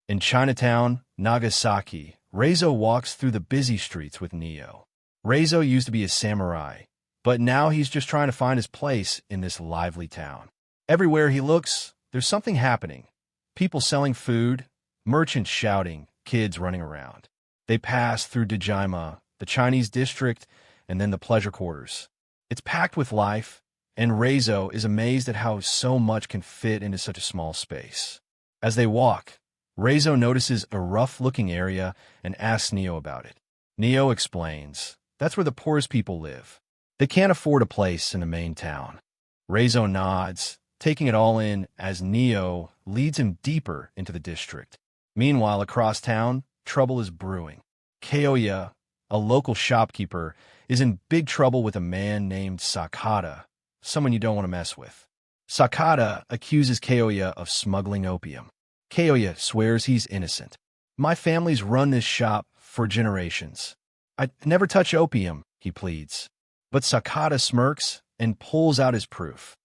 In Chinatown, Nagasaki, Reizo walks through the busy streets with Neo. Reizo used to be a samurai, but now he's just trying to find his place in this lively town. Everywhere he looks, there's something happening. People selling food, merchants shouting, kids running around. They pass through Dejima, the Chinese district, and then the pleasure quarters. It's packed with life, and Reizo is amazed at how so much can fit into such a small space. As they walk, Reizo notices a rough-looking area and asks Neo about it. Neo explains, that's where the poorest people live. They can't afford a place in the main town. Reizo nods, taking it all in as Neo leads him deeper into the district. Meanwhile, across town, trouble is brewing. Kaoya, a local shopkeeper, is in big trouble with a man named Sakata, someone you don't want to mess with. Sakata accuses Kaoya of smuggling opium. Kaoya swears he's innocent. My family's run this shop for generations. I'd never touch opium, he pleads. But Sakata smirks and pulls out his proof.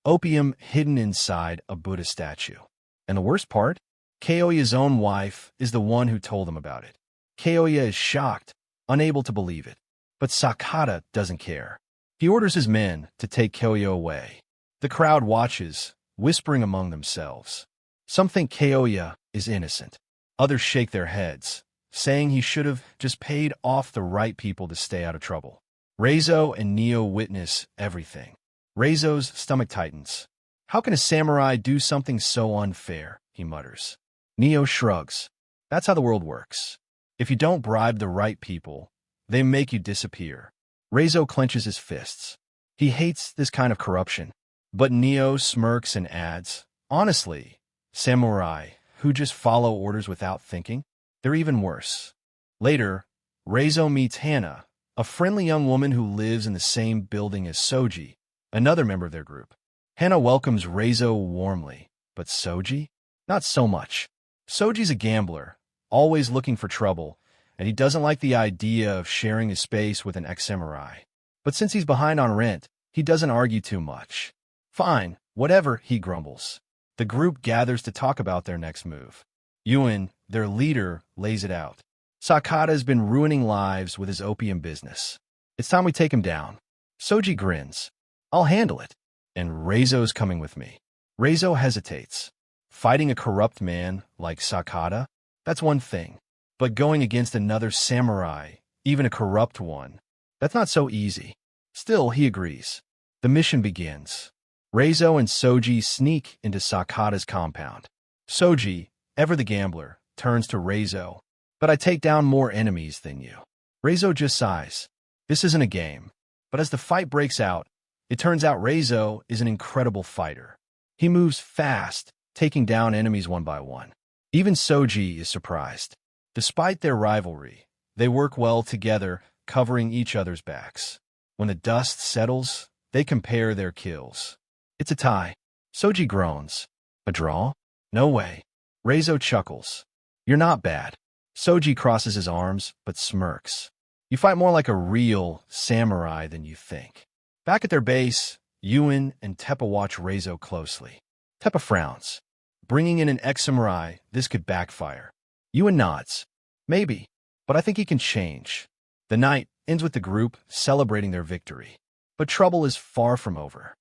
Opium hidden inside a Buddha statue. And the worst part? Kaoya's own wife is the one who told him about it. Kaoya is shocked, unable to believe it. But Sakata doesn't care. He orders his men to take Kaoya away. The crowd watches, whispering among themselves. Some think Kaoya is innocent. Others shake their heads, saying he should have just paid off the right people to stay out of trouble. Reizo and Neo witness everything. Reizo's stomach tightens. How can a samurai do something so unfair? He mutters. Neo shrugs. That's how the world works. If you don't bribe the right people, they make you disappear. Reizo clenches his fists. He hates this kind of corruption. But Neo smirks and adds, honestly, samurai who just follow orders without thinking, they're even worse. Later, Reizo meets Hana, a friendly young woman who lives in the same building as Soji, another member of their group. Hana welcomes Reizo warmly, but Soji? Not so much. Soji's a gambler, always looking for trouble, and he doesn't like the idea of sharing his space with an ex-samurai. But since he's behind on rent, he doesn't argue too much. Fine, whatever, he grumbles. The group gathers to talk about their next move. Yuen, their leader, lays it out. Sakata has been ruining lives with his opium business. It's time we take him down. Soji grins. I'll handle it. And Reizo's coming with me. Reizo hesitates. Fighting a corrupt man like Sakata? That's one thing. But going against another samurai, even a corrupt one, that's not so easy. Still, he agrees. The mission begins. Reizo and Soji sneak into Sakata's compound. Soji, ever the gambler, turns to Reizo. But I take down more enemies than you. Reizo just sighs. This isn't a game. But as the fight breaks out, it turns out Reizo is an incredible fighter. He moves fast, taking down enemies one by one. Even Soji is surprised. Despite their rivalry, they work well together, covering each other's backs. When the dust settles, they compare their kills. It's a tie. Soji groans. A draw? No way. Reizo chuckles. You're not bad. Soji crosses his arms, but smirks. You fight more like a real samurai than you think. Back at their base, Yuen and Teppa watch Reizo closely. Teppa frowns. Bringing in an ex-samurai, this could backfire. Yuen nods. Maybe, but I think he can change. The night ends with the group celebrating their victory. But trouble is far from over.